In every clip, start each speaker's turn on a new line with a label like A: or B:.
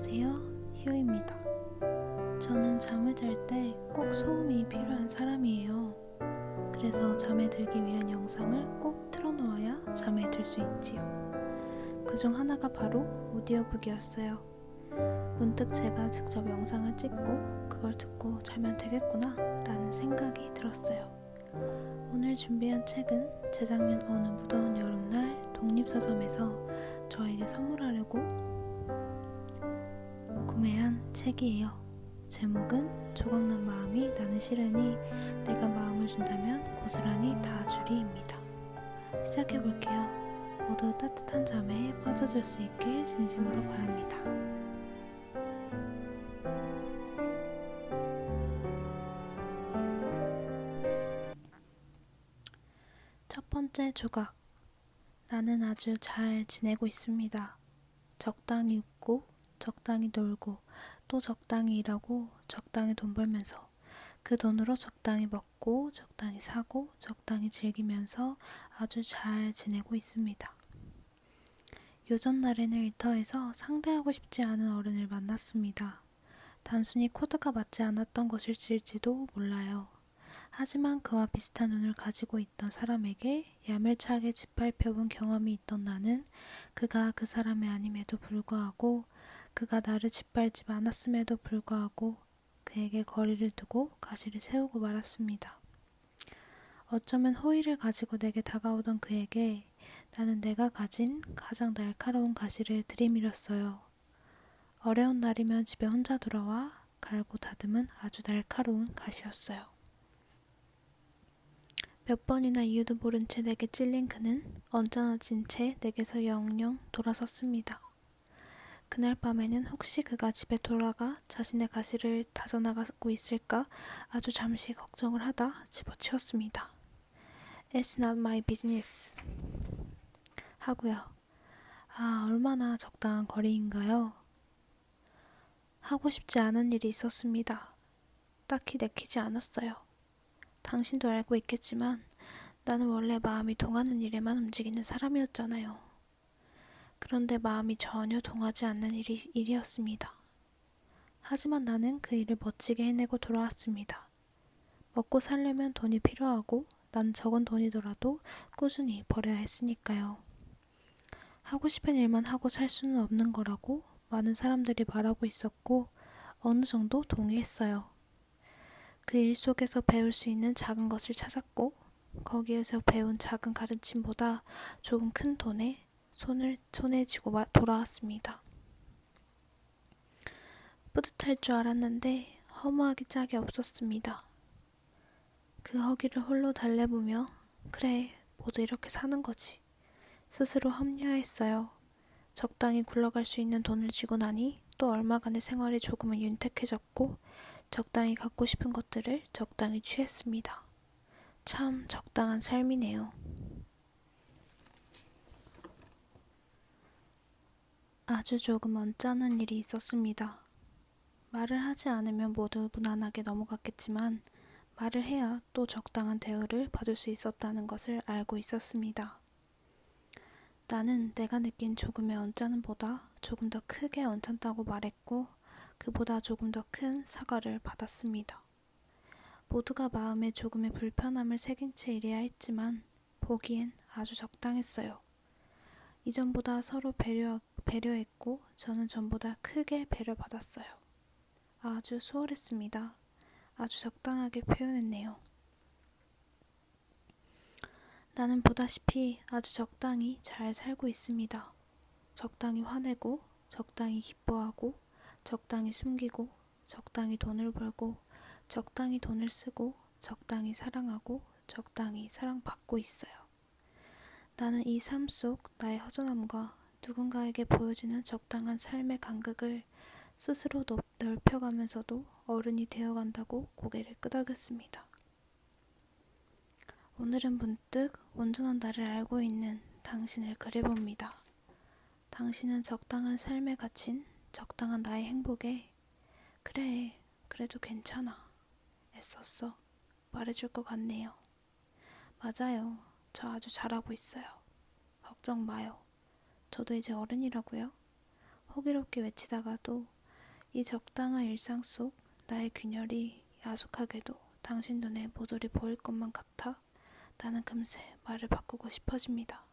A: 안녕하세요, 희우입니다. 저는 잠을 잘 때 꼭 소음이 필요한 사람이에요. 그래서 잠에 들기 위한 영상을 꼭 틀어놓아야 잠에 들 수 있지요. 그중 하나가 바로 오디오북이었어요. 문득 제가 직접 영상을 찍고 그걸 듣고 자면 되겠구나 라는 생각이 들었어요. 오늘 준비한 책은 재작년 어느 무더운 여름날 독립서점에서 저에게 선물하려고 구매한 책이에요. 제목은 조각난 마음이 나는 싫으니 내가 마음을 준다면 고스란히 다 주리입니다. 시작해볼게요. 모두 따뜻한 잠에 빠져들 수 있길 진심으로 바랍니다. 첫 번째 조각. 나는 아주 잘 지내고 있습니다. 적당히 웃고 적당히 놀고 또 적당히 일하고 적당히 돈 벌면서 그 돈으로 적당히 먹고 적당히 사고 적당히 즐기면서 아주 잘 지내고 있습니다. 요전날에는 일터에서 상대하고 싶지 않은 어른을 만났습니다. 단순히 코드가 맞지 않았던 것일지도 몰라요. 하지만 그와 비슷한 눈을 가지고 있던 사람에게 야멸차게 짓밟혀본 경험이 있던 나는 그가 그 사람이 아님에도 불구하고 그가 나를 짓밟지 않았음에도 불구하고 그에게 거리를 두고 가시를 세우고 말았습니다. 어쩌면 호의를 가지고 내게 다가오던 그에게 나는 내가 가진 가장 날카로운 가시를 들이밀었어요. 어려운 날이면 집에 혼자 돌아와 갈고 다듬은 아주 날카로운 가시였어요. 몇 번이나 이유도 모른 채 내게 찔린 그는 언짢아진 채 내게서 영영 돌아섰습니다. 그날 밤에는 혹시 그가 집에 돌아가 자신의 가시를 다져나가고 있을까 아주 잠시 걱정을 하다 집어치웠습니다. It's not my business 하고요. 얼마나 적당한 거리인가요? 하고 싶지 않은 일이 있었습니다. 딱히 내키지 않았어요. 당신도 알고 있겠지만 나는 원래 마음이 동하는 일에만 움직이는 사람이었잖아요. 그런데 마음이 전혀 동하지 않는 일이었습니다. 하지만 나는 그 일을 멋지게 해내고 돌아왔습니다. 먹고 살려면 돈이 필요하고 난 적은 돈이더라도 꾸준히 벌어야 했으니까요. 하고 싶은 일만 하고 살 수는 없는 거라고 많은 사람들이 말하고 있었고 어느 정도 동의했어요. 그 일 속에서 배울 수 있는 작은 것을 찾았고 거기에서 배운 작은 가르침보다 조금 큰 돈에 손에 쥐고 돌아왔습니다. 뿌듯할 줄 알았는데 허무하기 짝이 없었습니다. 그 허기를 홀로 달래보며 그래, 모두 이렇게 사는 거지. 스스로 합리화했어요. 적당히 굴러갈 수 있는 돈을 쥐고 나니 또 얼마간의 생활이 조금은 윤택해졌고 적당히 갖고 싶은 것들을 적당히 취했습니다. 참 적당한 삶이네요. 아주 조금 언짢은 일이 있었습니다. 말을 하지 않으면 모두 무난하게 넘어갔겠지만 말을 해야 또 적당한 대우를 받을 수 있었다는 것을 알고 있었습니다. 나는 내가 느낀 조금의 언짢음보다 조금 더 크게 언짢다고 말했고 그보다 조금 더 큰 사과를 받았습니다. 모두가 마음에 조금의 불편함을 새긴 채 일해야 했지만 보기엔 아주 적당했어요. 이전보다 서로 배려했고 저는 전보다 크게 배려받았어요. 아주 수월했습니다. 아주 적당하게 표현했네요. 나는 보다시피 아주 적당히 잘 살고 있습니다. 적당히 화내고 적당히 기뻐하고 적당히 숨기고 적당히 돈을 벌고 적당히 돈을 쓰고 적당히 사랑하고 적당히 사랑받고 있어요. 나는 이 삶 속 나의 허전함과 누군가에게 보여지는 적당한 삶의 간극을 스스로 넓혀가면서도 어른이 되어간다고 고개를 끄덕였습니다. 오늘은 문득 온전한 나를 알고 있는 당신을 그려봅니다. 당신은 적당한 삶에 갇힌 적당한 나의 행복에 그래, 그래도 괜찮아, 애썼어 말해줄 것 같네요. 맞아요. 저 아주 잘하고 있어요. 걱정 마요. 저도 이제 어른이라고요. 호기롭게 외치다가도 이 적당한 일상 속 나의 균열이 야속하게도 당신 눈에 모조리 보일 것만 같아 나는 금세 말을 바꾸고 싶어집니다.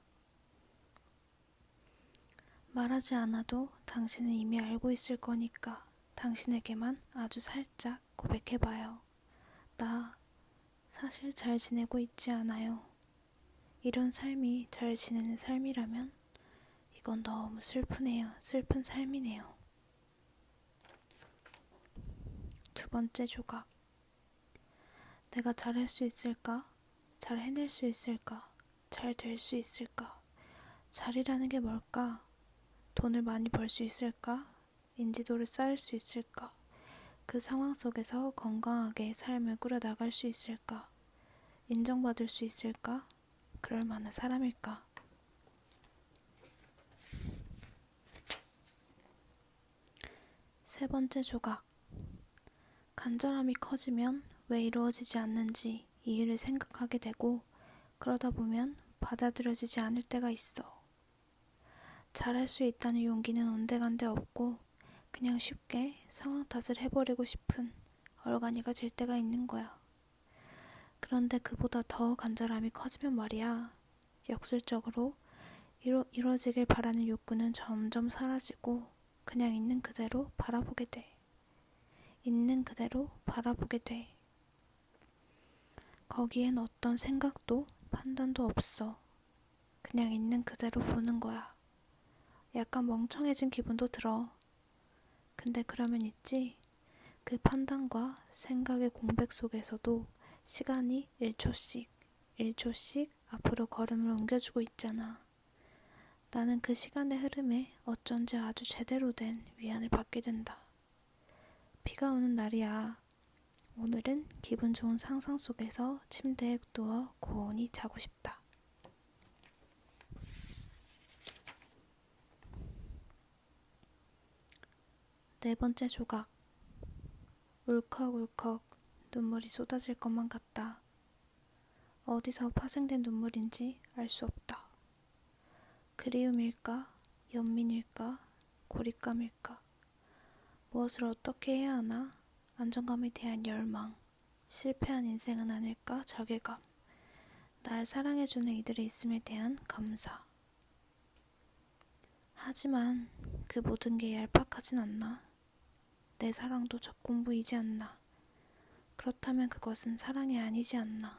A: 말하지 않아도 당신은 이미 알고 있을 거니까 당신에게만 아주 살짝 고백해봐요. 나 사실 잘 지내고 있지 않아요. 이런 삶이 잘 지내는 삶이라면 이건 너무 슬프네요. 슬픈 삶이네요. 두 번째 조각. 내가 잘할 수 있을까? 잘 해낼 수 있을까? 잘 될 수 있을까? 잘이라는 게 뭘까? 돈을 많이 벌 수 있을까? 인지도를 쌓을 수 있을까? 그 상황 속에서 건강하게 삶을 꾸려나갈 수 있을까? 인정받을 수 있을까? 그럴 만한 사람일까? 세 번째 조각. 간절함이 커지면 왜 이루어지지 않는지 이유를 생각하게 되고 그러다 보면 받아들여지지 않을 때가 있어. 잘할 수 있다는 용기는 온데간데 없고 그냥 쉽게 상황 탓을 해버리고 싶은 얼간이가 될 때가 있는 거야. 그런데 그보다 더 간절함이 커지면 말이야. 역설적으로 이루어지길 바라는 욕구는 점점 사라지고 그냥 있는 그대로 바라보게 돼. 있는 그대로 바라보게 돼. 거기엔 어떤 생각도 판단도 없어. 그냥 있는 그대로 보는 거야. 약간 멍청해진 기분도 들어. 근데 그러면 있지. 그 판단과 생각의 공백 속에서도 시간이 1초씩 앞으로 걸음을 옮겨주고 있잖아. 나는 그 시간의 흐름에 어쩐지 아주 제대로 된 위안을 받게 된다. 비가 오는 날이야. 오늘은 기분 좋은 상상 속에서 침대에 누워 고온히 자고 싶다. 네 번째 조각. 울컥울컥 눈물이 쏟아질 것만 같다. 어디서 파생된 눈물인지 알 수 없다. 그리움일까? 연민일까? 고립감일까? 무엇을 어떻게 해야 하나? 안정감에 대한 열망, 실패한 인생은 아닐까? 자괴감, 날 사랑해주는 이들이 있음에 대한 감사. 하지만 그 모든 게 얄팍하진 않나? 내 사랑도 적공부이지 않나? 그렇다면 그것은 사랑이 아니지 않나?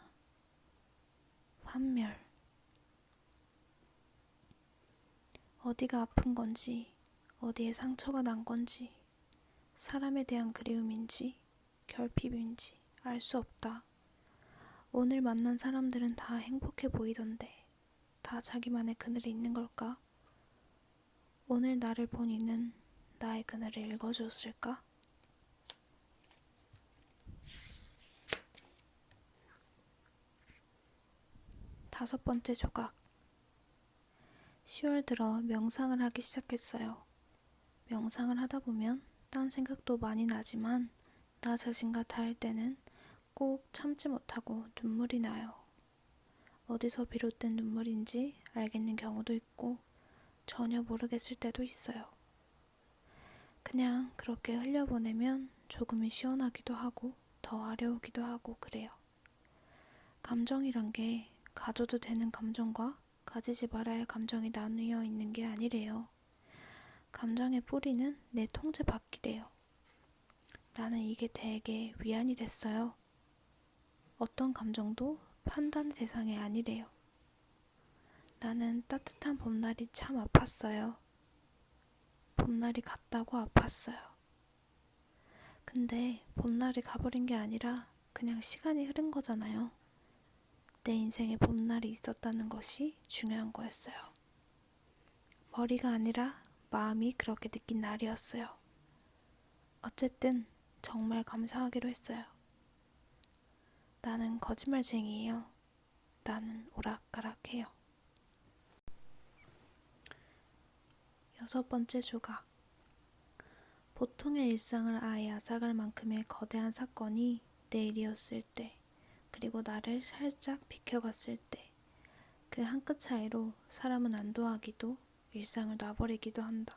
A: 환멸. 어디가 아픈 건지, 어디에 상처가 난 건지, 사람에 대한 그리움인지, 결핍인지 알 수 없다. 오늘 만난 사람들은 다 행복해 보이던데, 다 자기만의 그늘이 있는 걸까? 오늘 나를 본 이는 나의 그늘을 읽어주었을까? 다섯 번째 조각. 10월 들어 명상을 하기 시작했어요. 명상을 하다 보면 딴 생각도 많이 나지만 나 자신과 닿을 때는 꼭 참지 못하고 눈물이 나요. 어디서 비롯된 눈물인지 알겠는 경우도 있고 전혀 모르겠을 때도 있어요. 그냥 그렇게 흘려보내면 조금은 시원하기도 하고 더 아려오기도 하고 그래요. 감정이란 게 가져도 되는 감정과 가지지 말아야 할 감정이 나뉘어 있는 게 아니래요. 감정의 뿌리는 내 통제 밖이래요. 나는 이게 되게 위안이 됐어요. 어떤 감정도 판단의 대상이 아니래요. 나는 따뜻한 봄날이 참 아팠어요. 봄날이 갔다고 아팠어요. 근데 봄날이 가버린 게 아니라 그냥 시간이 흐른 거잖아요. 내 인생에 봄날이 있었다는 것이 중요한 거였어요. 머리가 아니라 마음이 그렇게 느낀 날이었어요. 어쨌든 정말 감사하기로 했어요. 나는 거짓말쟁이에요. 나는 오락가락해요. 여섯 번째 조각. 보통의 일상을 아예 앗아갈 만큼의 거대한 사건이 내일이었을 때, 그리고 나를 살짝 비켜갔을 때, 그 한 끗 차이로 사람은 안도하기도 일상을 놔버리기도 한다.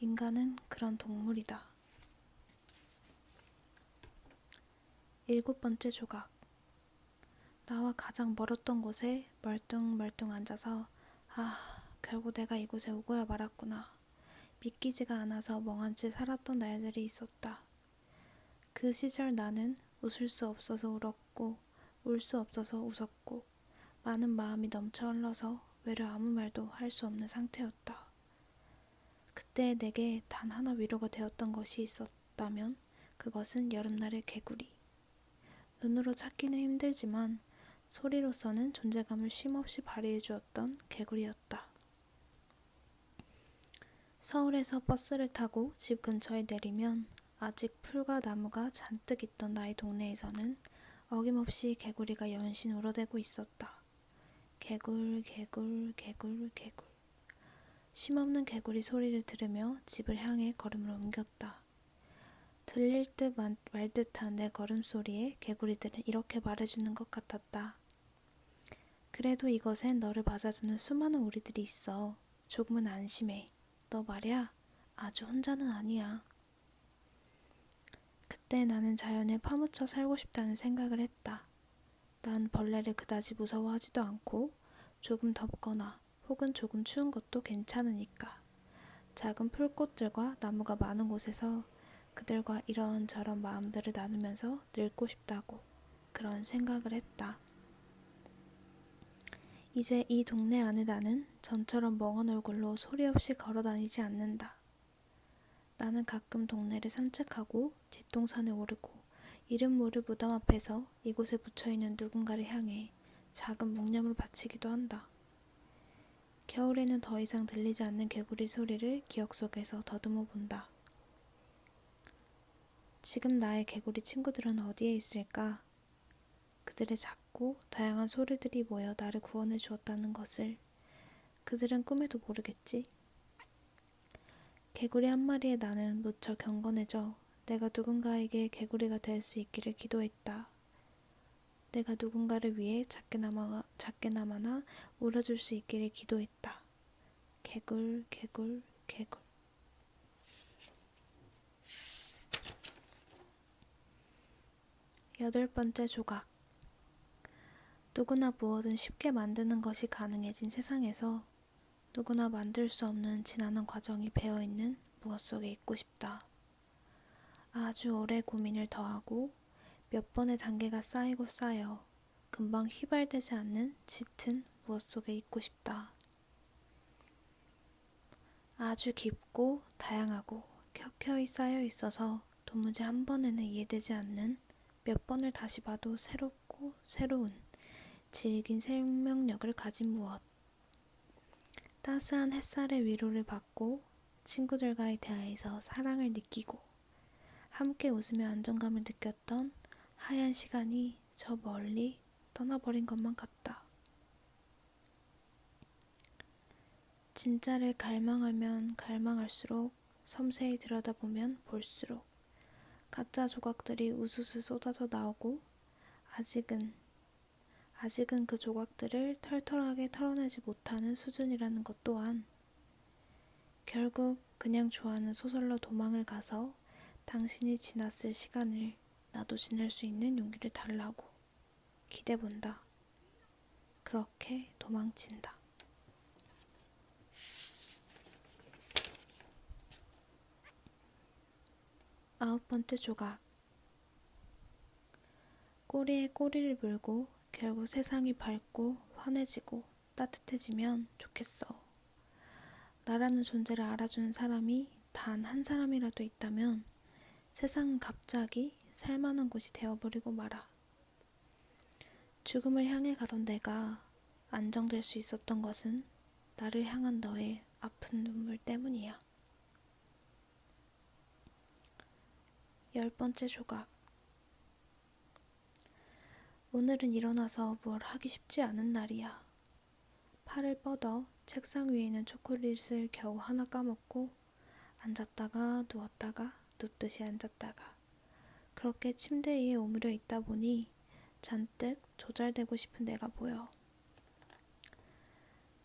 A: 인간은 그런 동물이다. 7번째 조각. 나와 가장 멀었던 곳에 멀뚱멀뚱 앉아서 결국 내가 이곳에 오고야 말았구나. 믿기지가 않아서 멍한 채 살았던 날들이 있었다. 그 시절 나는 웃을 수 없어서 울었고 울 수 없어서 웃었고 많은 마음이 넘쳐 흘러서 외려 아무 말도 할 수 없는 상태였다. 그때 내게 단 하나 위로가 되었던 것이 있었다면 그것은 여름날의 개구리. 눈으로 찾기는 힘들지만 소리로서는 존재감을 쉼없이 발휘해 주었던 개구리였다. 서울에서 버스를 타고 집 근처에 내리면 아직 풀과 나무가 잔뜩 있던 나의 동네에서는 어김없이 개구리가 연신 울어대고 있었다. 개굴 개굴 개굴 개굴. 쉼없는 개구리 소리를 들으며 집을 향해 걸음을 옮겼다. 들릴 듯 말 듯한 내 걸음소리에 개구리들은 이렇게 말해주는 것 같았다. 그래도 이것엔 너를 맞아주는 수많은 우리들이 있어. 조금은 안심해. 너 말야 아주 혼자는 아니야. 그때 나는 자연에 파묻혀 살고 싶다는 생각을 했다. 난 벌레를 그다지 무서워하지도 않고 조금 덥거나 혹은 조금 추운 것도 괜찮으니까. 작은 풀꽃들과 나무가 많은 곳에서 그들과 이런저런 마음들을 나누면서 늙고 싶다고 그런 생각을 했다. 이제 이 동네 안에 나는 전처럼 멍한 얼굴로 소리 없이 걸어다니지 않는다. 나는 가끔 동네를 산책하고 뒷동산에 오르고 이름 모를 무덤 앞에서 이곳에 묻혀있는 누군가를 향해 작은 묵념을 바치기도 한다. 겨울에는 더 이상 들리지 않는 개구리 소리를 기억 속에서 더듬어 본다. 지금 나의 개구리 친구들은 어디에 있을까? 그들의 작고 다양한 소리들이 모여 나를 구원해 주었다는 것을 그들은 꿈에도 모르겠지. 개구리 한 마리의 나는 무척 경건해져 내가 누군가에게 개구리가 될 수 있기를 기도했다. 내가 누군가를 위해 작게나마나 울어줄 수 있기를 기도했다. 개굴 개굴 개굴. 8번째 조각. 누구나 무엇든 쉽게 만드는 것이 가능해진 세상에서 누구나 만들 수 없는 지난한 과정이 배어있는 무엇 속에 있고 싶다. 아주 오래 고민을 더하고 몇 번의 단계가 쌓이고 쌓여 금방 휘발되지 않는 짙은 무엇 속에 있고 싶다. 아주 깊고 다양하고 켜켜이 쌓여 있어서 도무지 한 번에는 이해되지 않는 몇 번을 다시 봐도 새롭고 새로운 질긴 생명력을 가진 무엇. 따스한 햇살의 위로를 받고 친구들과의 대화에서 사랑을 느끼고 함께 웃으며 안정감을 느꼈던 하얀 시간이 저 멀리 떠나버린 것만 같다. 진짜를 갈망하면 갈망할수록 섬세히 들여다보면 볼수록 가짜 조각들이 우수수 쏟아져 나오고 아직은 그 조각들을 털털하게 털어내지 못하는 수준이라는 것 또한 결국 그냥 좋아하는 소설로 도망을 가서 당신이 지났을 시간을 나도 지낼 수 있는 용기를 달라고 기대본다. 그렇게 도망친다. 9번째 조각. 꼬리에 꼬리를 물고 결국 세상이 밝고 환해지고 따뜻해지면 좋겠어. 나라는 존재를 알아주는 사람이 단 한 사람이라도 있다면 세상은 갑자기 살만한 곳이 되어버리고 말아. 죽음을 향해 가던 내가 안정될 수 있었던 것은 나를 향한 너의 아픈 눈물 때문이야. 10번째 조각. 오늘은 일어나서 뭘 하기 쉽지 않은 날이야. 팔을 뻗어 책상 위에 있는 초콜릿을 겨우 하나 까먹고 앉았다가 누웠다가 눕듯이 앉았다가 그렇게 침대 위에 오므려 있다 보니 잔뜩 조잘되고 싶은 내가 보여.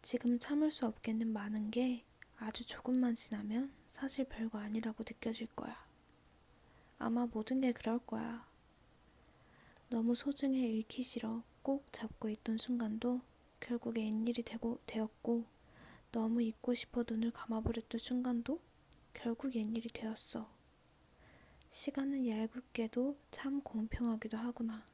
A: 지금 참을 수 없겠는 많은 게 아주 조금만 지나면 사실 별거 아니라고 느껴질 거야. 아마 모든 게 그럴 거야. 너무 소중해 잃기 싫어 꼭 잡고 있던 순간도 결국 웬일이 되었고, 너무 잊고 싶어 눈을 감아버렸던 순간도 결국 웬일이 되었어. 시간은 얄궂게도 참 공평하기도 하구나.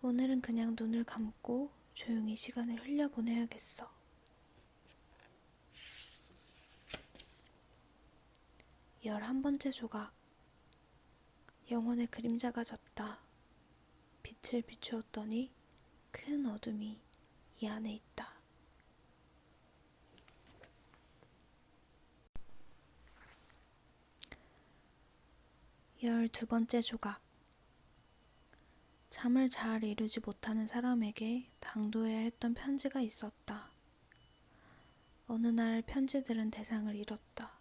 A: 오늘은 그냥 눈을 감고 조용히 시간을 흘려보내야겠어. 11번째 조각. 영혼의 그림자가 졌다. 빛을 비추었더니 큰 어둠이 이 안에 있다. 12번째 조각. 잠을 잘 이루지 못하는 사람에게 당도해야 했던 편지가 있었다. 어느 날 편지들은 대상을 잃었다.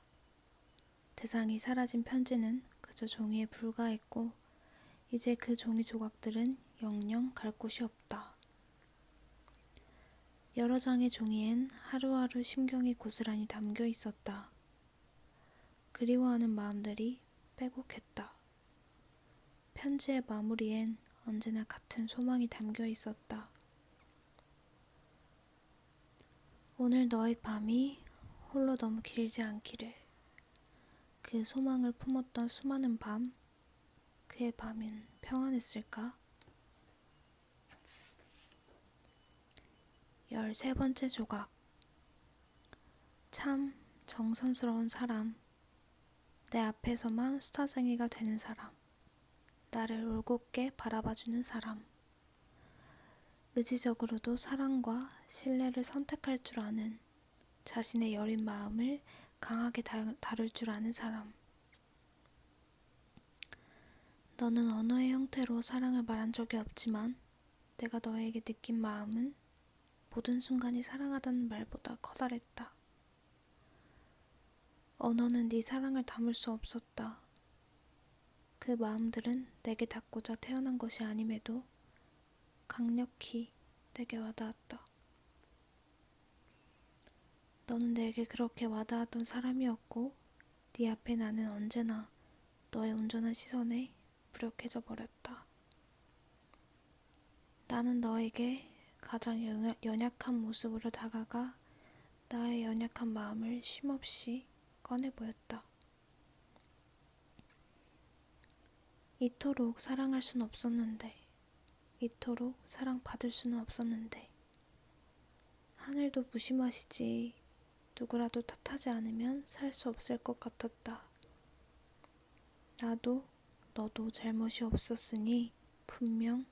A: 대상이 사라진 편지는 그저 종이에 불과했고, 이제 그 종이 조각들은 영영 갈 곳이 없다. 여러 장의 종이엔 하루하루 심경이 고스란히 담겨 있었다. 그리워하는 마음들이 빼곡했다. 편지의 마무리엔 언제나 같은 소망이 담겨 있었다. 오늘 너의 밤이 홀로 너무 길지 않기를. 그 소망을 품었던 수많은 밤, 그의 밤은 평안했을까? 13번째 조각. 참 정성스러운 사람. 내 앞에서만 수다쟁이가 되는 사람. 나를 올곧게 바라봐주는 사람. 의지적으로도 사랑과 신뢰를 선택할 줄 아는, 자신의 여린 마음을 강하게 다룰 줄 아는 사람. 너는 언어의 형태로 사랑을 말한 적이 없지만 내가 너에게 느낀 마음은 모든 순간이 사랑하다는 말보다 커다랬다. 언어는 네 사랑을 담을 수 없었다. 그 마음들은 내게 닿고자 태어난 것이 아님에도 강력히 내게 와닿았다. 너는 내게 그렇게 와닿았던 사람이었고, 네 앞에 나는 언제나 너의 온전한 시선에 무력해져 버렸다. 나는 너에게 가장 연약한 모습으로 다가가 나의 연약한 마음을 쉼없이 꺼내 보였다. 이토록 사랑할 순 없었는데, 이토록 사랑받을 수는 없었는데, 하늘도 무심하시지 누구라도 탓하지 않으면 살 수 없을 것 같았다. 나도 너도 잘못이 없었으니 분명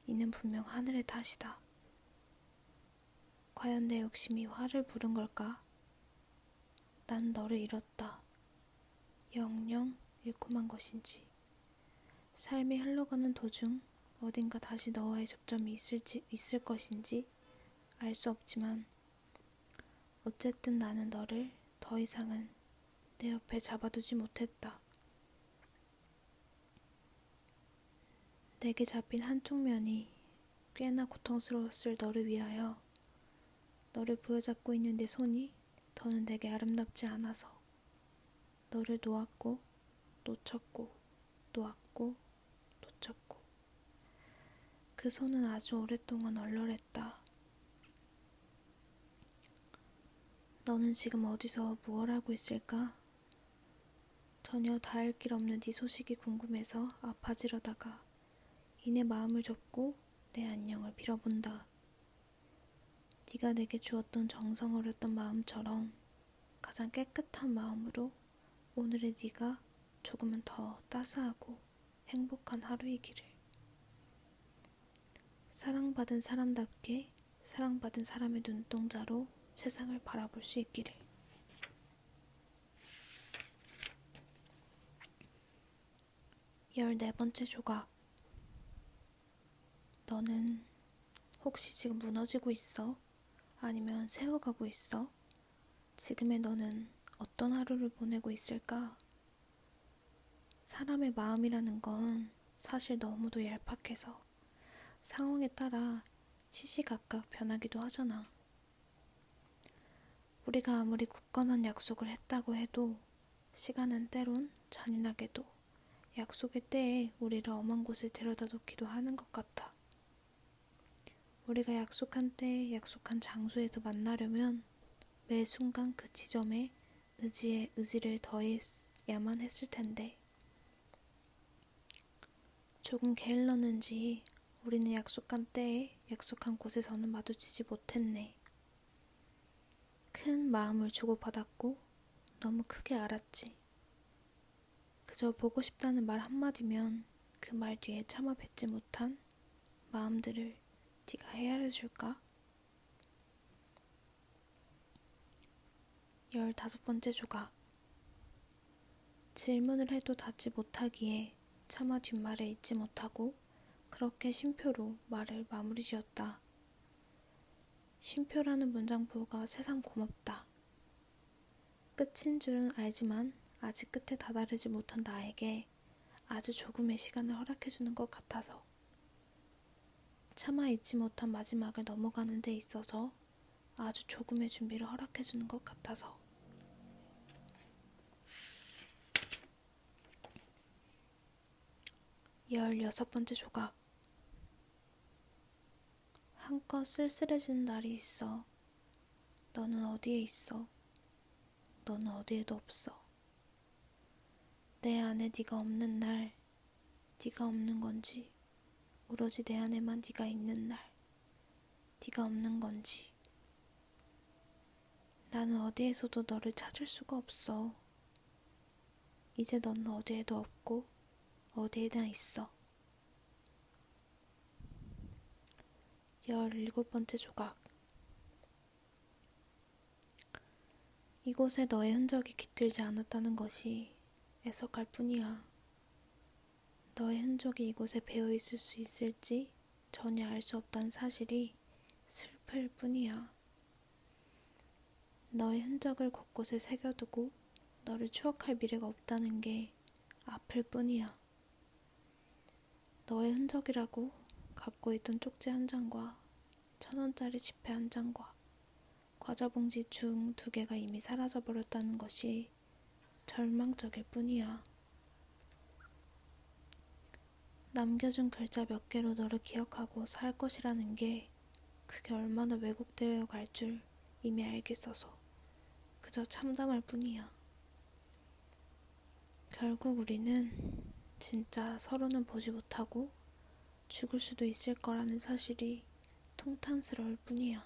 A: 이는 분명 하늘의 탓이다. 과연 내 욕심이 화를 부른 걸까? 난 너를 잃었다. 영영 잃고 만 것인지, 삶이 흘러가는 도중 어딘가 다시 너와의 접점이 있을 것인지 알 수 없지만, 어쨌든 나는 너를 더 이상은 내 옆에 잡아두지 못했다. 내게 잡힌 한쪽 면이 꽤나 고통스러웠을 너를 위하여 너를 부여잡고 있는 내 손이 더는 내게 아름답지 않아서 너를 놓았고 놓쳤고 놓았고 놓쳤고, 그 손은 아주 오랫동안 얼얼했다. 너는 지금 어디서 무얼 하고 있을까? 전혀 닿을 길 없는 네 소식이 궁금해서 아파지려다가 이내 마음을 접고 내 안녕을 빌어본다. 네가 내게 주었던 정성 어렸던 마음처럼 가장 깨끗한 마음으로 오늘의 네가 조금은 더 따스하고 행복한 하루이기를. 사랑받은 사람답게 사랑받은 사람의 눈동자로 세상을 바라볼 수 있기를. 14번째 조각. 너는 혹시 지금 무너지고 있어? 아니면 세워가고 있어? 지금의 너는 어떤 하루를 보내고 있을까? 사람의 마음이라는 건 사실 너무도 얄팍해서 상황에 따라 시시각각 변하기도 하잖아. 우리가 아무리 굳건한 약속을 했다고 해도 시간은 때론 잔인하게도 약속의 때에 우리를 엄한 곳에 데려다 놓기도 하는 것 같아. 우리가 약속한 때에 약속한 장소에서 만나려면 매 순간 그 지점에 의지를 더해야만 했을 텐데 조금 게을렀는지 우리는 약속한 때에 약속한 곳에서는 마주치지 못했네. 큰 마음을 주고받았고 너무 크게 알았지. 그저 보고 싶다는 말 한마디면 그 말 뒤에 차마 뱉지 못한 마음들을 네가 헤아려 줄까? 15번째 조각. 질문을 해도 닫지 못하기에 차마 뒷말을 잇지 못하고 그렇게 쉼표로 말을 마무리 지었다. 쉼표라는 문장부가 새삼 고맙다. 끝인 줄은 알지만 아직 끝에 다다르지 못한 나에게 아주 조금의 시간을 허락해주는 것 같아서 차마 잊지 못한 마지막을 넘어가는 데 있어서 아주 조금의 준비를 허락해주는 것 같아서 16번째 조각. 한껏 쓸쓸해지는 날이 있어. 너는 어디에 있어? 너는 어디에도 없어. 내 안에 네가 없는 날, 네가 없는 건지 오로지 내 안에만 네가 있는 날, 네가 없는 건지 나는 어디에서도 너를 찾을 수가 없어. 이제 너는 어디에도 없고 어디에나 있어. 17번째 조각. 이곳에 너의 흔적이 깃들지 않았다는 것이 애석할 뿐이야. 너의 흔적이 이곳에 배어 있을 수 있을지 전혀 알 수 없다는 사실이 슬플 뿐이야. 너의 흔적을 곳곳에 새겨두고 너를 추억할 미래가 없다는 게 아플 뿐이야. 너의 흔적이라고 갖고 있던 쪽지 한 장과 1,000원짜리 지폐 한 장과 과자 봉지 중 2개가 이미 사라져버렸다는 것이 절망적일 뿐이야. 남겨준 글자 몇 개로 너를 기억하고 살 것이라는 게 그게 얼마나 왜곡되어 갈 줄 이미 알겠어서 그저 참담할 뿐이야. 결국 우리는 진짜 서로는 보지 못하고 죽을 수도 있을 거라는 사실이 통탄스러울 뿐이야.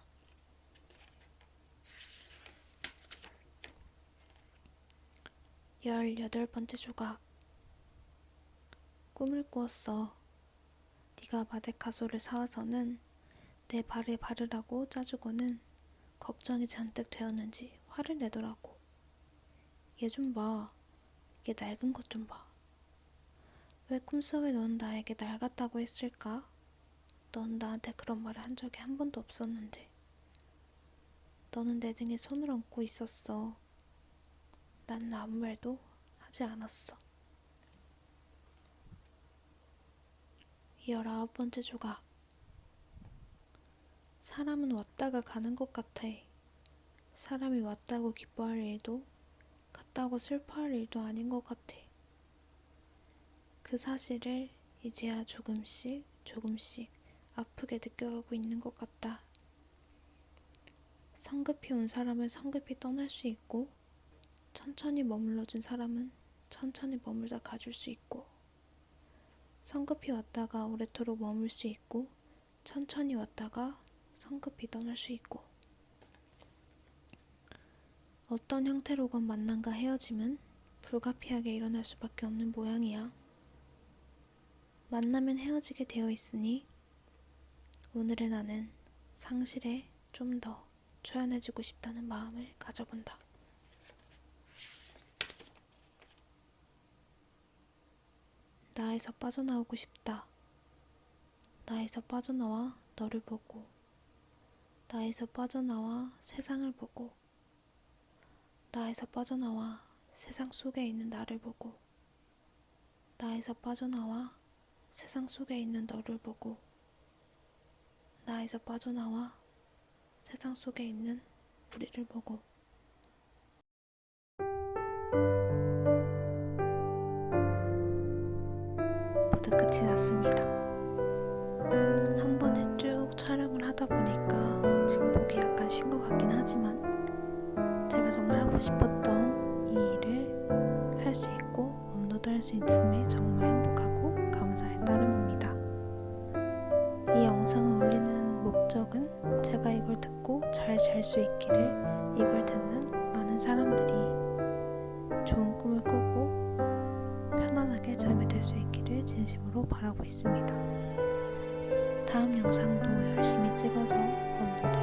A: 18번째 조각. 꿈을 꾸었어. 네가 마데카소를 사와서는 내 발에 바르라고 짜주고는 걱정이 잔뜩 되었는지 화를 내더라고. 얘 좀 봐. 얘 낡은 것 좀 봐. 왜 꿈속에 넌 나에게 낡았다고 했을까? 넌 나한테 그런 말을 한 적이 한 번도 없었는데. 너는 내 등에 손을 얹고 있었어. 나는 아무 말도 하지 않았어. 19번째 조각. 사람은 왔다가 가는 것 같아. 사람이 왔다고 기뻐할 일도 갔다고 슬퍼할 일도 아닌 것 같아. 그 사실을 이제야 조금씩 아프게 느껴가고 있는 것 같다. 성급히 온 사람은 성급히 떠날 수 있고 천천히 머물러준 사람은 천천히 머물다 가줄 수 있고 성급히 왔다가 오래도록 머물 수 있고 천천히 왔다가 성급히 떠날 수 있고 어떤 형태로건 만남과 헤어짐은 불가피하게 일어날 수밖에 없는 모양이야. 만나면 헤어지게 되어 있으니 오늘의 나는 상실에 좀 더 초연해지고 싶다는 마음을 가져본다. 나에서 빠져나오고 싶다. 나에서 빠져나와 너를 보고 나에서 빠져나와 세상을 보고 나에서 빠져나와 세상 속에 있는 나를 보고 나에서 빠져나와 세상 속에 있는 너를 보고 나에서 빠져나와 세상 속에 있는 우리를 보고 모두 끝이 났습니다. 한 번에 쭉 촬영을 하다 보니까 지금 보기 약간 쉰 것 같긴 하지만 제가 정말 하고 싶었던 이 일을 할 수 있고 업로드할 수 있음에 정말 행복하고 감사할 따름입니다. 이 영상을 올리는 목적은 제가 이걸 듣고 잘 잘 수 있기를, 이걸 듣는 많은 사람들이 좋은 꿈을 꾸고 편안하게 잠이 들 수 있기를 진심으로 바라고 있습니다. 다음 영상도 열심히 찍어서 업로드